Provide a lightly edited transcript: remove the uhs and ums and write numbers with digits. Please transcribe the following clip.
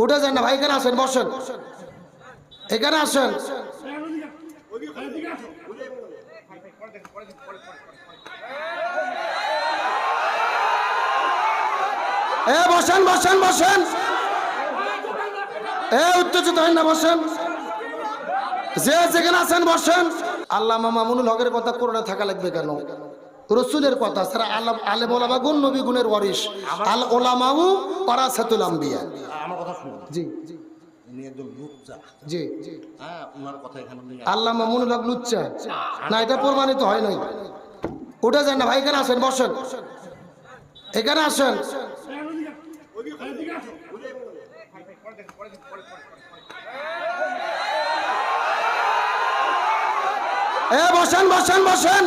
উঠে যান না ভাই, এখানে আসেন, বসেন, এখানে আসেন। বসেন বসেন বসেন, উত্তেজিত হয় না, বসেন, যে যেখানে আছেন বসেন। আল্লামা মামুনুল হকের কথা কোরআনে থাকা লাগবে কেন? রসুলের কথা ছাড়া আলেম ওলামা গুণ নবী গুণের ওয়ারিস, আল ওলামাউ ওয়ারাসাতুল আম্বিয়া। আমার কথা শুনুন। জি উনি একজন লুচ্চা। জি, হ্যাঁ, ওনার কথা এখানে নেই। আল্লামা মামুনুল হক লুচ্চা না, এটা প্রমাণিত হয় নাই। উঠে যান না ভাই, এখানে আসেন, বসেন, এখানে আসেন। বসেন বসেন বসেন।